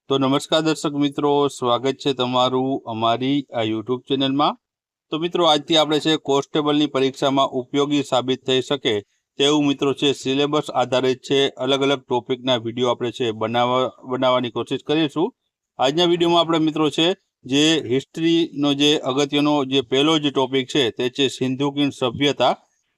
तो नमस्कार दर्शक मित्रों, स्वागत है तमारू अमारी आ यूट्यूब चेनल में। तो मित्रों, आज थी आपणे छे कोन्स्टेबल परीक्षा में उपयोगी साबित थई सके तेवुं मित्रों छे सिलेबस आधारित छे अलग अलग टॉपिक ना विडियो आपणे छे बनाववानी कोशिश करीशुं। आजना विडियो में आपणे मित्रों छे जे हिस्ट्री नो जे अगत्यनो जे पहेलो ज टॉपिक छे ते छे सिंधु किन सभ्यता।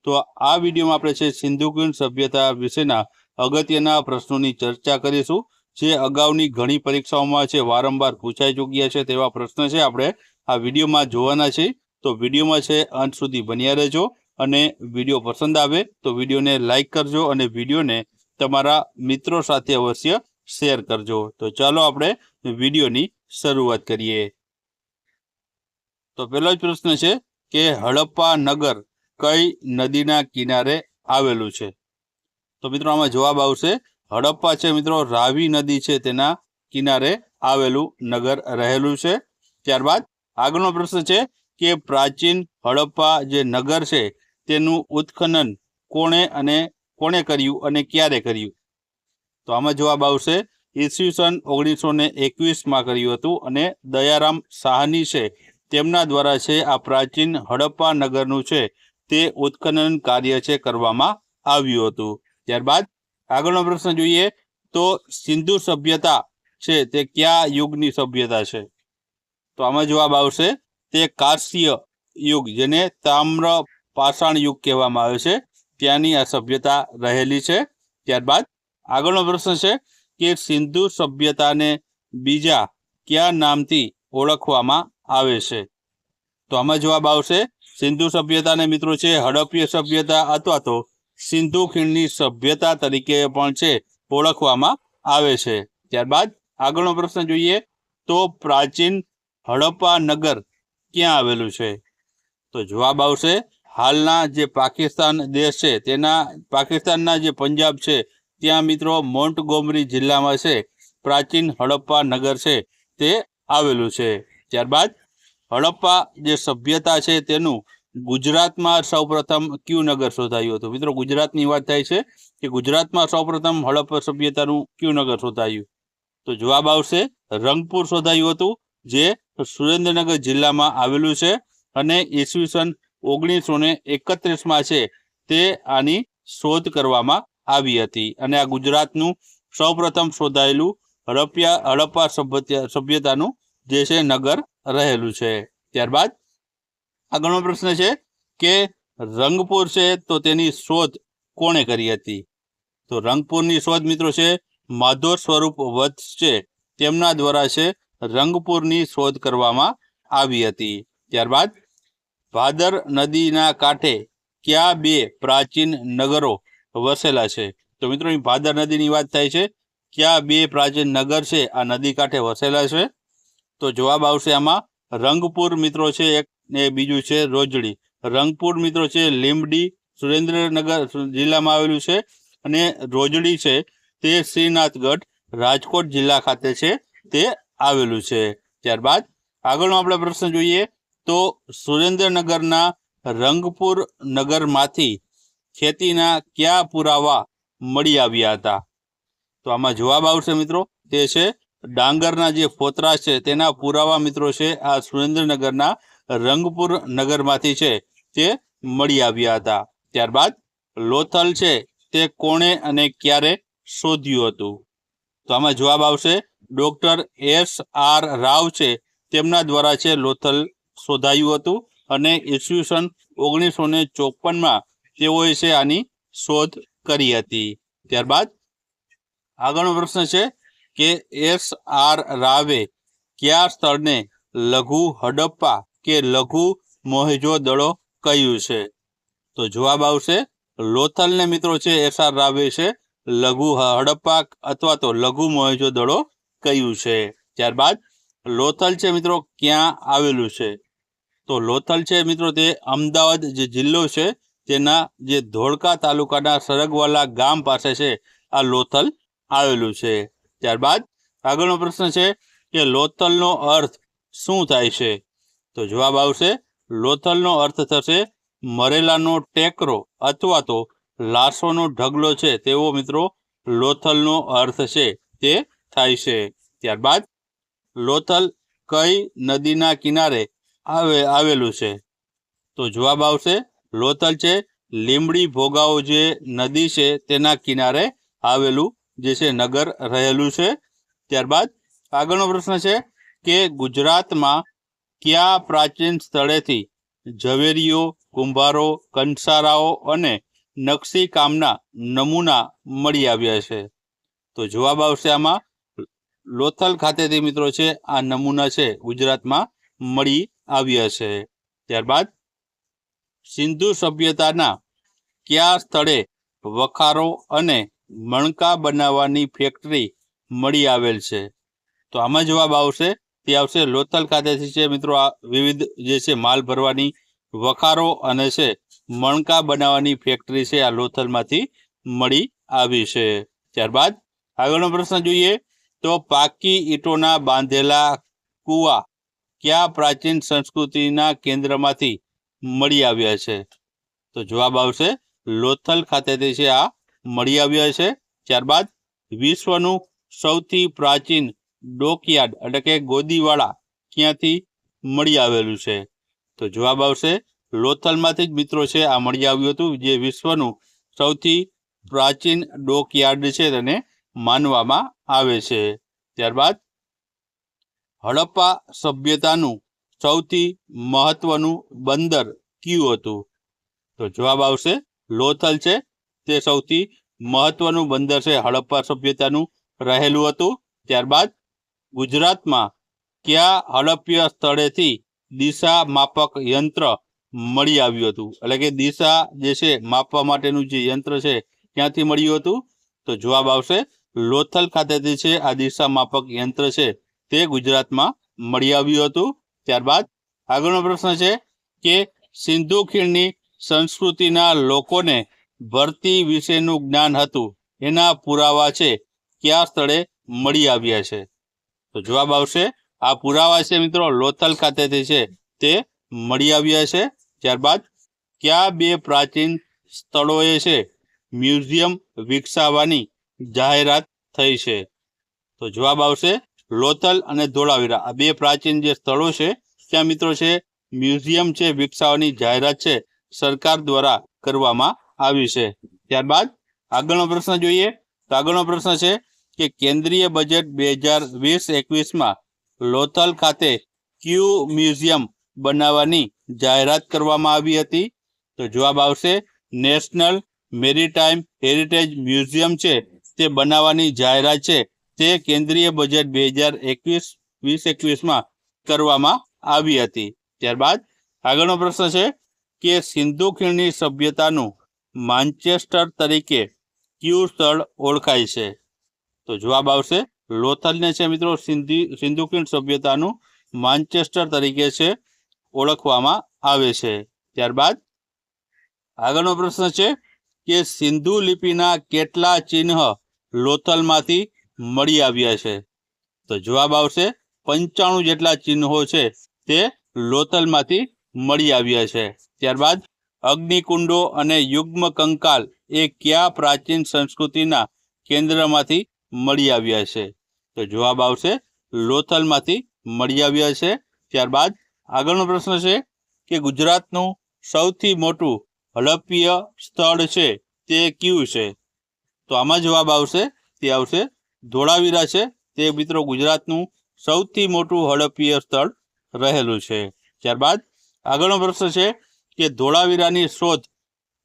तो आ विडियो में आपणे छे सिंधु किन सभ्यता विशेना अगत्यना प्रश्नोनी चर्चा करीशुं। जे अगाउनी घणी परीक्षाओं छे वारंवार पूछाई चूक्या छे तेवा प्रश्न छे आपणे आ विडियो में जोवाना छे। तो विडियो में छे अंत सुधी बन्या रहेजो अने विडियो पसंद आवे तो विडियो ने लाइक करजो अने विडियो ने तमारा मित्रों साथे अवश्य शेर करजो। तो चलो आपणे विडियोनी शरूआत करीए। तो पहेलो ज प्रश्न छे के हड़प्पा नगर कई नदीना किनारे आवेलुं छे। तो मित्रों आमां जवाब आवशे हड़प्पा छे मित्रों रावी नदी छे तेना किनारे आवेलू नगर रहेलू छे। त्यारबाद आगळनो प्रश्न छे के प्राचीन हड़प्पा जे नगर छे तेनुं उत्खनन कोणे कर्युं अने क्यारे कर्युं। तो आमां जवाब आवशे ईस्वीसन 1921 में कर्युं हतुं अने दयाराम साहनी छे तेमना द्वारा छे आ प्राचीन हड़प्पा नगरनुं छे ते उत्खनन कार्य छे करवामां आव्युं हतुं। त्यारबाद आगळनो प्रश्न जोईए तो सिंधु सभ्यता छे ते क्या युगनी सभ्यता छे। तो आमां जवाब आवशे ते कांस्य युग जेने ताम्र पाषाण युग कहेवामां आवे छे त्यानी आ सभ्यता रहेली छे। त्यारबाद आगळनो प्रश्न छे के सिंधु सभ्यताने बीजा क्या नामथी ओळखवामां आवे छे। तो आमां जवाब आवशे सिंधु सभ्यताने मित्रों छे हड़प्पीय सभ्यता अथवा तो सिंधु खीणनी सभ्यता तरीके पण छे ओळखवामां आवे छे। त्यारबाद आगळनो प्रश्न जोईए तो प्राचीन हड़प्पा नगर क्यां आवेलुं छे। तो जवाब आवशे हालना जे पाकिस्तान देश छे तेना पाकिस्तानना जे पंजाब छे त्यां मित्रों मोंटगोमरी जिल्लामां छे प्राचीन हड़प्पा नगर छे ते आवेलुं छे। त्यारबाद हड़प्पा जे सभ्यता छे तेनुं गुजरात में सौप्रथम क्यू नगर शोधायुं हतुं। मित्रों गुजरातनी वात थाय छे कि गुजरात में सौप्रथम हड़प्पा सभ्यतानुं क्यू नगर शोधायुं। तो जवाब आवशे रंगपुर शोधायुं हतुं जे सुरेन्द्रनगर जिल्ला में आवेलुं छे अने ईस्वीसन 1931 में छे ते आनी शोध करवामां आवी हती अने आ गुजरातनुं सौप्रथम शोधायेलुं हड़प्पा सभ्यतानुं जे छे नगर रहेलुं छे। त्यारबाद आगळनो प्रश्न छे के रंगपुर छे तो तेनी शोध कोणे करी हती। तो रंगपुरनी शोध मित्रों छे माधव स्वरूप वत्स छे तेमना द्वारा छे रंगपुरनी शोध करवामां आवी हती। त्यारबाद भादर नदीना कांठे क्या बे प्राचीन नगरो वसेला छे। तो मित्रों भादर नदीनी वात थाय छे क्या बे प्राचीन नगर छे आ नदी कांठे वसेला छे। तो जवाब आवशे आमां रंगपुर मित्रों छे एक ने बीजू छे रोजड़ी। रंगपुर मित्रों छे લીંબડી सुरेन्द्रनगर जिल्ला में आवेलुं छे अने रोजड़ी छे ते श्रीनाथगढ़ राजकोट जिल्ला खाते छे ते आवेलुं छे। त्यारबाद आगळनो आपणे प्रश्न जोईए तो सुरेन्द्रनगरना रंगपुर नगरमांथी खेतीना क्या पुरावा मळी आव्या हता। तो आमां जवाब आवशे मित्रों ते छे डांगरना जे फोतरा छे तेना पुरावा मित्रों छे आ सुरेन्द्रनगरना रंगपुर नगरमांथी छे ते मळी आव्या हता। त्यारबाद लोथल छे ते कोणे अने क्यारे शोध्युं हतुं। तो आमां जवाब आवशे डॉक्टर SR राव छे तेमना द्वारा छे लोथल शोधायुं हतुं अने ईस्वीसन 1954 में तेओए छे आनी शोध करी हती। त्यारबाद आगळनो प्रश्न छे के SR रावे क्या स्थळने लघु हड़प्पा के लघु मोहेंजोदड़ो कह्युं छे। तो जवाब आवशे लोथल ने मित्रों छे SR रावे छे लघु हड़प्पा अथवा तो लघु मोहेंजोदड़ो कह्युं छे। त्यारबाद लोथल छे मित्रों क्यां आवेलुं छे। तो लोथल छे मित्रों ते अमदावाद जे जिल्लो छे तेना जे धोळका तालुकाना सरगवाला गाम पासे छे आ लोथल आवेलुं छे। त्यारबाद आगळनो प्रश्न छे के लोथलनो अर्थ शुं थाय छे। तो जवाब आवशे लोथलनो अर्थ थशे मरेलानो टेकरो अथवा तो लाशोनो ढगलो छे तेवो मित्रों लोथलनो अर्थ छे ते थाय छे। ત્યારબાદ લોથલ કઈ નદીના કિનારે આવેલું છે? તો જવાબ આવશે લોથલ છે લીંબડી ભોગાવો જે નદી છે તેના કિનારે આવેલું જે છે નગર રહેલું છે. ત્યારબાદ આગળનો પ્રશ્ન છે કે ગુજરાતમાં કયા પ્રાચીન સ્થળેથી ઝવેરીઓ, કુંભારો, કંસારાઓ અને નકશી કામના નમૂના મળી આવ્યા છે? તો જવાબ આવશે આમાં લોથલ ખાતેથી મિત્રો છે આ નમૂના છે ગુજરાતમાં મળી આવ્યા છે. ત્યારબાદ સિંધુ સભ્યતાના કયા સ્થળે વખારો અને મણકા બનાવવાની ફેક્ટરી મળી આવેલ છે? તો આમાં જવાબ આવશે તે આવશે લોથલ ખાતેથી છે મિત્રો આ વિવિધ જે છે માલ ભરવાની વખારો અને છે મણકા બનાવવાની ફેક્ટરી છે આ લોથલમાંથી મળી આવી છે. ત્યારબાદ આગળનો પ્રશ્ન જોઈએ તો પાકી ઈંટોના બાંધેલા કુવા કયા પ્રાચીન સંસ્કૃતિના કેન્દ્રમાંથી મળી આવ્યા છે? તો જવાબ આવશે લોથલ ખાતેથી છે આ મળી આવ્યા છે. ત્યારબાદ વિશ્વનું સૌથી પ્રાચીન ડોકયાર્ડ એટલે કે ગોદીવાડા ક્યાંથી મળી આવેલું છે? તો જવાબ આવશે લોથલમાંથી જ મિત્રો છે આ મળી આવ્યું હતું જે વિશ્વનું સૌથી પ્રાચીન ડોકયાર્ડ છે તેને માનવામાં આવે છે. ત્યારબાદ હડપ્પા સભ્યતાનું સૌથી મહત્વનું બંદર કયું હતું? તો જવાબ આવશે લોથલ છે તે સૌથી મહત્વનું બંદર છે હડપ્પા સભ્યતાનું રહેલું હતું. ત્યારબાદ ગુજરાતમાં કયા હડપ્ય સ્થળેથી દિશા માપક યંત્ર મળી આવ્યું હતું એટલે કે દિશા જે છે માપવા માટેનું જે યંત્ર છે ક્યાંથી મળ્યું હતું? તો જવાબ આવશે લોથલ ખાતેથી છે આ દિશા માપક યંત્ર છે તે ગુજરાતમાં મળી આવ્યું હતું. ત્યારબાદ આગળનો પ્રશ્ન છે કે સિંધુ ખીણની સંસ્કૃતિના લોકોને ભરતી વિશેનું જ્ઞાન હતું એના પુરાવા છે કયા સ્થળે મળી આવ્યા છે? તો જવાબ આવશે આ પુરાવા છે મિત્રો લોથલ ખાતેથી છે તે મળી આવ્યા છે. ત્યારબાદ કયા બે પ્રાચીન સ્થળોએ છે મ્યુઝિયમ વિકસાવવાની જાહેરાત થઈ છે? તો જવાબ આવશે લોથલ અને ધોળાવીરા આ બે પ્રાચીન જે સ્થળો છે ત્યાં મિત્રો છે મ્યુઝિયમ છે વિકસાવવાની જાહેરાત છે સરકાર દ્વારા કરવામાં આવી છે. ત્યારબાદ આગળનો પ્રશ્ન જોઈએ તો આગળનો પ્રશ્ન છે કે કેન્દ્રીય બજેટ 2020-21માં લોથલ ખાતે કયું મ્યુઝિયમ બનાવવાની જાહેરાત કરવામાં આવી હતી? તો જવાબ આવશે નેશનલ મેરીટાઈમ હેરિટેજ મ્યુઝિયમ છે તે બનાવવાની જાહેરાત છે તે કેન્દ્રીય બજેટ 2020-21માં કરવામાં આવી હતી. ત્યારબાદ આગળનો પ્રશ્ન છે કે સિંધુ ખીણની સભ્યતાનું માન્ચેસ્ટર તરીકે કયું સ્થળ ઓળખાય છે? તો જવાબ આવશે લોથલને છે મિત્રો સિંધુ ખીણ સભ્યતાનું માન્ચેસ્ટર તરીકે છે ઓળખવામાં આવે છે. ત્યારબાદ આગળનો પ્રશ્ન છે કે સિંધુ લિપિના કેટલા ચિહ્ન લોથલમાંથી મળી આવ્યા છે? તો જવાબ આવશે 95 જેટલા ચિહ્નો છે તે લોથલમાંથી મળી આવ્યા છે. ત્યારબાદ અગ્નિકુંડો અને યુગ્મ કંકાલ એ કયા પ્રાચીન સંસ્કૃતિના કેન્દ્રમાંથી મળી આવ્યા છે? તો જવાબ આવશે લોથલમાંથી મળી આવ્યા છે. ત્યારબાદ આગળનો પ્રશ્ન છે કે ગુજરાતનું સૌથી મોટું હડપ્પીય સ્થળ છે તે કયું છે? તો આમાં જવાબ આવશે તે આવશે ધોળાવીરા છે તે મિત્રો ગુજરાતનું સૌથી મોટું હડપ્પીય સ્થળ રહેલું છે. ત્યારબાદ આગળનો પ્રશ્ન છે કે ધોળાવીરાની શોધ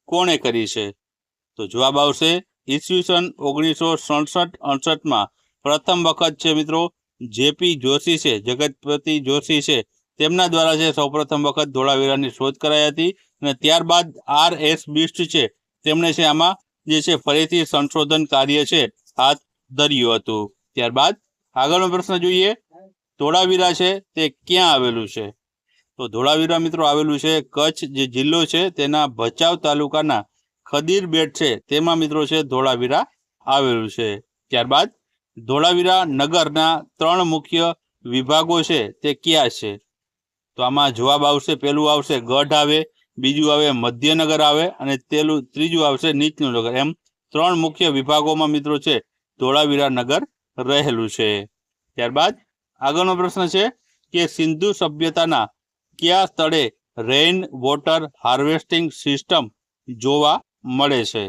કોણે કરી છે? તો જવાબ આવશે ઈસવીસન 1967-68માં પ્રથમ વખત છે મિત્રો જેપી જોશી છે જગતપતિ જોશી છે તેમના દ્વારા છે સૌપ્રથમ વખત ધોળાવીરાની શોધ કરાઈ હતી અને ત્યારબાદ RS બિસ્ટ છે તેમણે છે આમાં જે છે ફરીથી સંશોધન કાર્ય છે હાથ ધર્યું હતું. ત્યારબાદ આગળનો પ્રશ્ન જોઈએ ધોળાવીરા છે તે ક્યાં આવેલું છે? તો ધોળાવીરા મિત્રો આવેલું છે કચ્છ જે જિલ્લો છે તેના ભચાઉ તાલુકાના ખદીર બેટ છે તેમાં મિત્રો છે ધોળાવીરા આવેલું છે. ત્યારબાદ ધોળાવીરા નગરના 3 મુખ્ય વિભાગો છે તે કયા છે? તો આમાં જવાબ આવશે પહેલું આવશે ગઢ આવે, બીજું આવે મધ્યનગર આવે અને ત્રીજું આવશે નીચલું નગર. એમ 3 મુખ્ય વિભાગોમાં મિત્રો છે ધોળાવીરા નગર રહેલું છે. ત્યારબાદ આગળનો પ્રશ્ન છે કે સિંધુ સભ્યતાના કયા સ્થળે રેઇન વોટર હાર્વેસ્ટિંગ સિસ્ટમ જોવા મળે છે?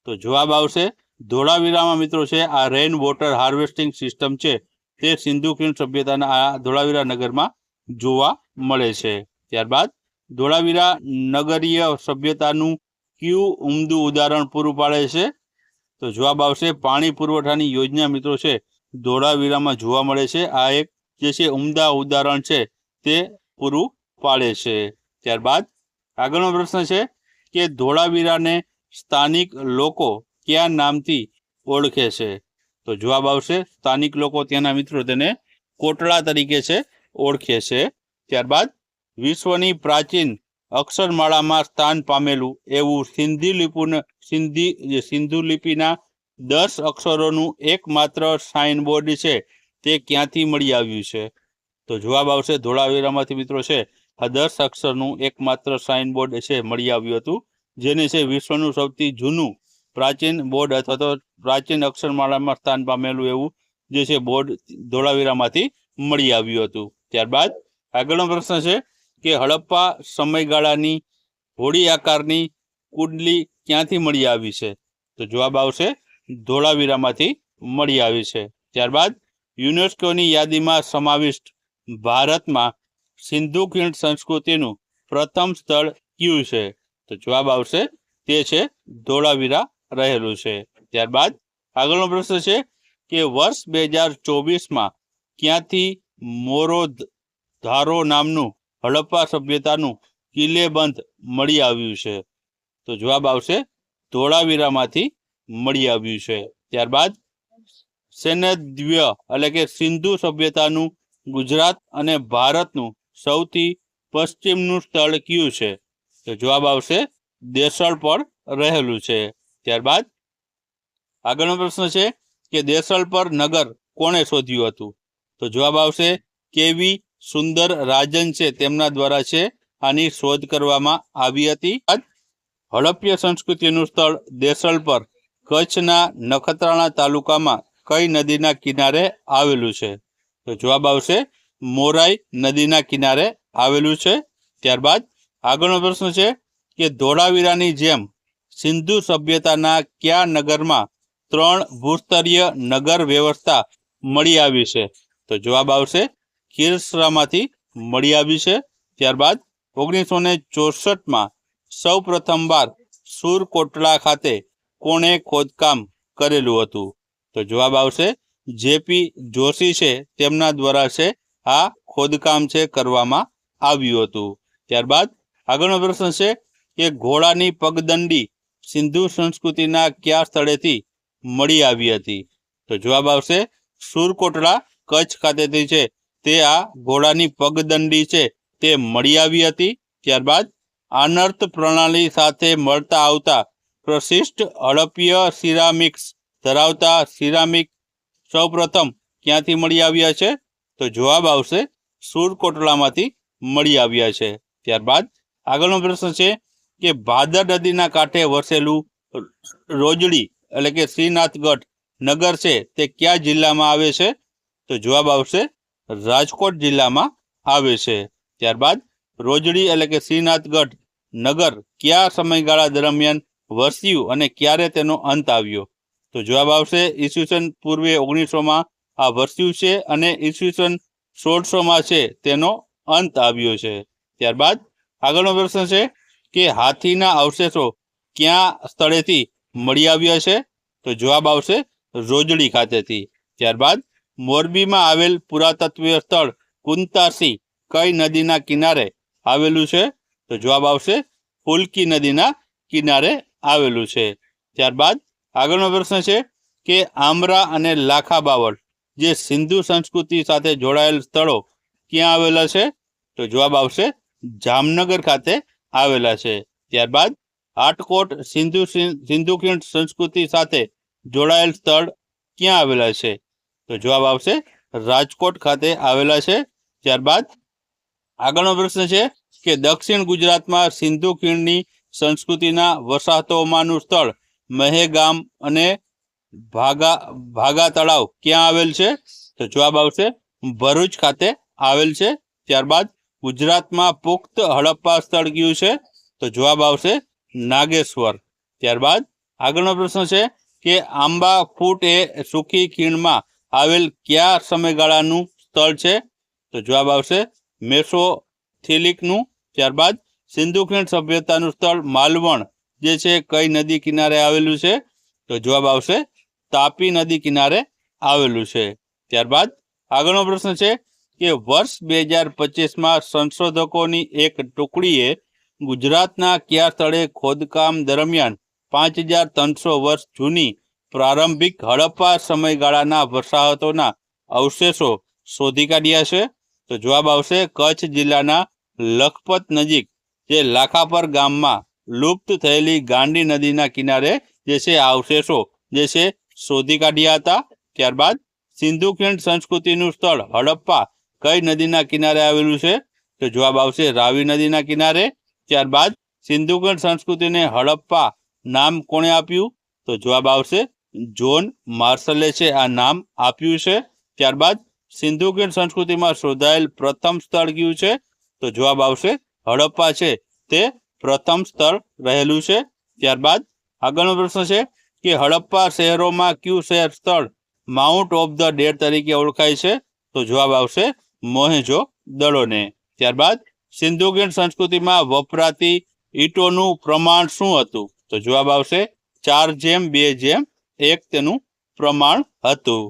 તો જવાબ આવશે ધોળાવીરામાં મિત્રો છે આ રેઇન વોટર હાર્વેસ્ટિંગ સિસ્ટમ છે તે સિંધુ ખીણ સભ્યતાના આ ધોળાવીરા નગરમાં જોવા મળે છે. ત્યારબાદ ધોળાવીરા નગરીય સભ્યતાનું કયું ઉમદું ઉદાહરણ પૂરું પાડે છે? તો જવાબ આવશે પાણી પુરવઠાની યોજના મિત્રો છે ધોળાવીરામાં જોવા મળે છે. આ એક જે છે ઉમદા ઉદાહરણ છે તે પૂરું પાડે છે. ત્યારબાદ આગળનો પ્રશ્ન છે કે ધોળાવીરાને સ્થાનિક લોકો કયા નામથી ઓળખે છે? તો જવાબ આવશે સ્થાનિક લોકો ત્યાંના મિત્રો તેને કોટડા તરીકે છે ઓળખે છે. ત્યારબાદ વિશ્વની પ્રાચીન અક્ષરમાળામાં સ્થાન પામેલું એવું સિંધુ લિપિના 10 અક્ષરોનું એકમાત્ર સાઇનબોર્ડ છે તે ક્યાંથી મળી આવ્યું છે? તો જવાબ આવશે ધોળાવીરામાંથી મિત્રો છે આ 10 અક્ષરનું એકમાત્ર સાઇનબોર્ડ છે મળી આવ્યું હતું, જેને છે વિશ્વનું સૌથી જૂનું પ્રાચીન બોર્ડ અથવા તો પ્રાચીન અક્ષરમાળામાં સ્થાન પામેલું એવું જે છે બોર્ડ ધોળાવીરામાંથી મળી આવ્યું હતું. ત્યારબાદ આગળનો પ્રશ્ન છે કે હડપ્પા સમયગાળાની હોડી આકારની કુંડલી ક્યાંથી મળી આવી છે? તો જવાબ આવશે ધોળાવીરામાંથી મળી આવી છે. ત્યારબાદ યુનેસ્કોની યાદીમાં સમાવિષ્ટ ભારતમાં સિંધુ ખીણ સંસ્કૃતિનું પ્રથમ સ્થળ કયું છે? તો જવાબ આવશે તે છે ધોળાવીરા રહેલું છે. ત્યારબાદ આગળનો પ્રશ્ન છે કે વર્ષ 2024માં ક્યાંથી મોરોધારો નામનું હડપ્પા સભ્યતાનું કિલ્લેબંધ મળી આવ્યું છે? તો જવાબ આવશે ધોળાવીરામાંથી મળી આવ્યું છે. ત્યારબાદ સૈન્યદ્વય એટલે કે સિંધુ સભ્યતાનું ગુજરાત અને ભારતનું સૌથી પશ્ચિમનું સ્થળ કયું છે? તો જવાબ આવશે દેસળ પર રહેલું છે. ત્યારબાદ આગળનો પ્રશ્ન છે કે દેસળ પર નગર કોણે શોધ્યું હતું? તો જવાબ આવશે કેવી સુંદર રાજન છે તેમના દ્વારા છે આની શોધ કરવામાં આવી હતી. હડપ્ય સંસ્કૃતિનું સ્થળ દેસળ પર કચ્છના નખત્રાણા તાલુકામાં કઈ નદીના કિનારે આવેલું છે? તો જવાબ આવશે મોરાઈ નદીના કિનારે આવેલું છે. ત્યારબાદ આગળનો પ્રશ્ન છે કે ધોળાવીરાની જેમ સિંધુ સભ્યતાના કયા નગરમાં 3 ભૂસ્તરીય નગર વ્યવસ્થા મળી આવી છે? તો જવાબ આવશે ખીરસરામાંથી મળી આવી છે. ત્યારબાદ 1964માં સૌ પ્રથમવાર સુરકોટડા ખાતે કોણે ખોદકામ કરેલું હતું? તો જવાબ આવશે જેપી જોશી છે તેમના દ્વારા છે આ ખોદકામ છે કરવામાં આવ્યું હતું. ત્યારબાદ આગળનો પ્રશ્ન છે કે ઘોડાની પગદંડી સિંધુ સંસ્કૃતિના કયા સ્થળેથી મળી આવી હતી? તો જવાબ આવશે સુરકોટડા કચ્છ ખાતેથી છે તે આ ઘોડાની પગદંડી છે તે મળી આવી હતી. ત્યારબાદ આનર્ત પ્રણાલી સાથે મળતા આવતા પ્રશિષ્ટ હડપ્ય સિરામિક્સ ધરાવતા સિરામિક સૌપ્રથમ ક્યાંથી મળી આવ્યા છે? તો જવાબ આવશે સુરકોટડામાંથી મળી આવ્યા છે. ત્યારબાદ આગળનો પ્રશ્ન છે કે ભાદર નદીના કાંઠે વસેલું રોજડી એટલે કે શ્રીનાથગઢ નગર છે તે કયા જિલ્લામાં આવે છે? તો જવાબ આવશે રાજકોટ જિલ્લામાં આવે છે. ત્યારબાદ રોજડી એટલે કે શ્રીનાથગઢ નગર કયા સમયગાળા દરમિયાન વસ્યું અને ક્યારે તેનો અંત આવ્યો? તો જવાબ આવશે ઈસવીસન પૂર્વે 1900માં આ વસ્યું છે અને ઈસવીસન 1600માં છે તેનો અંત આવ્યો છે. ત્યારબાદ આગળનો પ્રશ્ન છે કે હાથીના અવશેષો ક્યાં સ્થળેથી મળી આવ્યા છે? તો જવાબ આવશે રોજડી ખાતેથી. ત્યારબાદ મોરબીમાં આવેલ પુરાતત્વીય સ્થળ કુંતાસી કઈ નદીના કિનારે આવેલું છે? તો જવાબ આવશે ફુલકી નદીના કિનારે આવેલું છે. ત્યારબાદ આગળનો પ્રશ્ન છે કે આમરા અને લાખા બાવળ જે સિંધુ સંસ્કૃતિ સાથે જોડાયેલ સ્થળો ક્યાં આવેલા છે? તો જવાબ આવશે જામનગર ખાતે આવેલા છે. ત્યારબાદ આટકોટ સિંધુ ખીણ સંસ્કૃતિ સાથે જોડાયેલ સ્થળ ક્યાં આવેલા છે? તો જવાબ આવશે રાજકોટ ખાતે આવેલા છે. ત્યારબાદ આગળનો પ્રશ્ન છે કે દક્ષિણ ગુજરાતમાં સિંધુ ખીણની સંસ્કૃતિના વસાહતોમાંનું સ્થળ મહેગામ અને ભાગા તળાવ ક્યાં આવેલ છે? તો જવાબ આવશે ભરૂચ ખાતે આવેલ છે. ત્યારબાદ ગુજરાતમાં પુખ્ત હડપ્પા સ્થળ કયું છે? તો જવાબ આવશે નાગેશ્વર. ત્યારબાદ આગળનો પ્રશ્ન છે કે આંબા ફૂટ એ સૂકી ખીણમાં આવેલ કયા સમયગાળાનું સ્થળ છે? તો જવાબ આવશે મેસોથિલિકનું. ત્યારબાદ સિંધુ ખીણ સભ્યતાનું સ્થળ માલવણ જે છે કઈ નદી કિનારે આવેલું છે? તો જવાબ આવશે તાપી નદી કિનારે આવેલું છે. ત્યારબાદ આગળનો પ્રશ્ન છે કે વર્ષ 2025માં સંશોધકોની એક ટુકડીએ ગુજરાતના કયા સ્થળે ખોદકામ દરમિયાન 5300 વર્ષ જૂની પ્રારંભિક હડપ્પા સમયગાળાના વસાહતોના અવશેષો શોધી કાઢ્યા છે? તો જવાબ આવશે કચ્છ જિલ્લાના લખપત નજીક જે લાખાપર ગામમાં લુપ્ત થયેલી ગાંડી નદીના કિનારે જે છે આ અવશેષો જે છે શોધી કાઢ્યા હતા. ત્યારબાદ સિંધુ ખીણ સંસ્કૃતિનું સ્થળ હડપ્પા કઈ નદીના કિનારે આવેલું છે? તો જવાબ આવશે રાવી નદીના કિનારે. ત્યારબાદ સિંધુ ખીણ સંસ્કૃતિને હડપ્પા નામ કોણે આપ્યું? તો જવાબ આવશે જોન માર્શલે છે આ નામ આપ્યું છે. ત્યારબાદ સિંધુ ખીણ સંસ્કૃતિમાં શોધાયેલ પ્રથમ સ્થળ કયું છે? તો જવાબ આવશે હડપ્પા છે તે પ્રથમ સ્થળ રહેલું છે. ત્યારબાદ આગળનો પ્રશ્ન છે કે હડપ્પા શહેરોમાં કયું શહેર સ્થળ માઉન્ટ ઓફ ધ ડેડ તરીકે ઓળખાય છે? તો જવાબ આવશે મોહેજો દડોને. ત્યારબાદ સિંધુ ખીણ સંસ્કૃતિમાં વપરાતી ઈંટોનું પ્રમાણ શું હતું? તો જવાબ આવશે 4:2:1 તેનું પ્રમાણ હતું.